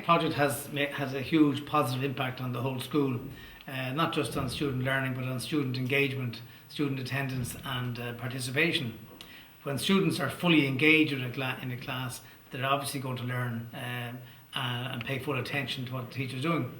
Connect project has a huge positive impact on the whole school, not just on student learning but on student engagement, student attendance and participation. When students are fully engaged in a class, they're obviously going to learn and pay full attention to what the teacher's doing.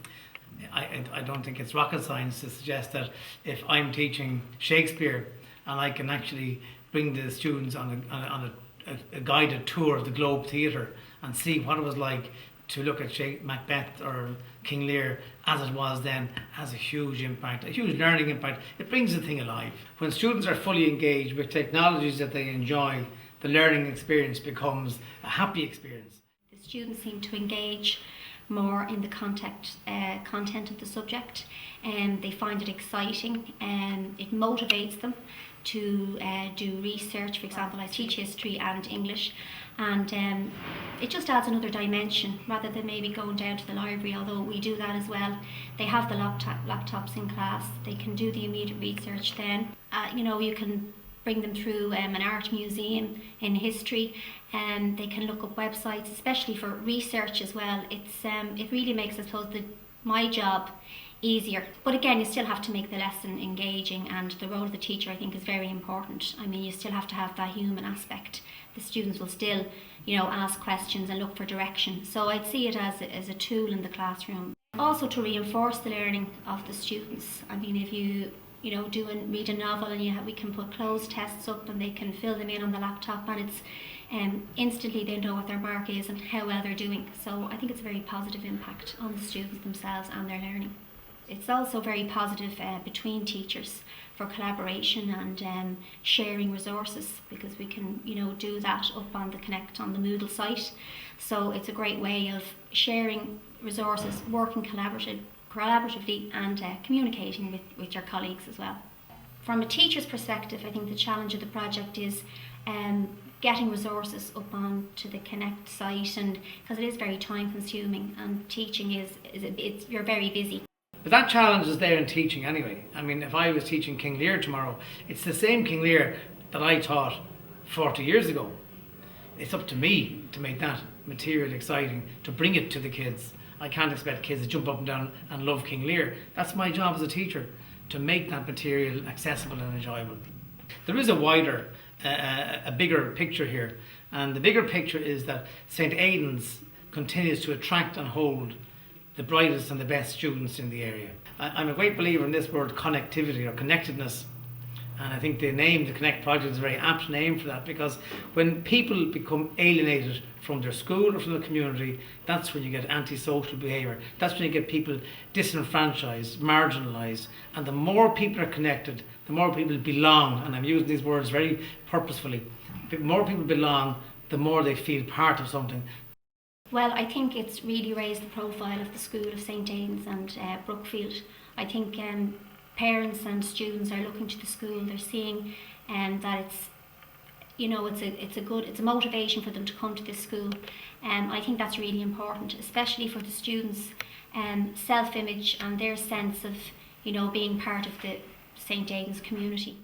I don't think it's rocket science to suggest that if I'm teaching Shakespeare and I can actually bring the students on a guided tour of the Globe Theatre and see what it was like to look at Macbeth or King Lear as it was then, has a huge impact, a huge learning impact. It brings the thing alive. When students are fully engaged with technologies that they enjoy, the learning experience becomes a happy experience. The students seem to engage more in the content of the subject, and they find it exciting and it motivates them to do research. For example, I teach history and English, and it just adds another dimension rather than maybe going down to the library, although we do that as well. They have the laptops in class, they can do the immediate research then. You can bring them through an art museum in history, and they can look up websites, especially for research as well. It really makes, I suppose, my job easier. But again, you still have to make the lesson engaging, and the role of the teacher, I think, is very important. I mean, you still have to have that human aspect. The students will still, ask questions and look for direction. So I'd see it as a tool in the classroom. Also to reinforce the learning of the students. I mean, if you read a novel and we can put closed tests up and they can fill them in on the laptop, and it's instantly they know what their mark is and how well they're doing. So I think it's a very positive impact on the students themselves and their learning. It's also very positive between teachers for collaboration and sharing resources, because we can do that up on the Connect on the Moodle site. So it's a great way of sharing resources, working collaboratively and communicating with your colleagues as well. From a teacher's perspective, I think the challenge of the project is getting resources up onto the Connect site, and because it is very time consuming, and teaching you're very busy. But that challenge is there in teaching anyway. I mean, if I was teaching King Lear tomorrow, it's the same King Lear that I taught 40 years ago. It's up to me to make that material exciting, to bring it to the kids. I can't expect kids to jump up and down and love King Lear. That's my job as a teacher, to make that material accessible and enjoyable. There is a wider, a bigger picture here, and the bigger picture is that St. Aidan's continues to attract and hold the brightest and the best students in the area. I'm a great believer in this word connectivity or connectedness, and I think the name, the Connect project, is a very apt name for that, because when people become alienated from their school or from the community, that's when you get antisocial behaviour. That's when you get people disenfranchised, marginalised, and the more people are connected, the more people belong, and I'm using these words very purposefully. The more people belong, the more they feel part of something. Well, I think it's really raised the profile of the school of St. Aidan's and Brookfield. I think parents and students are looking to the school. They're seeing that it's a motivation for them to come to this school. I think that's really important, especially for the students' self-image and their sense of being part of the St. Aidan's community.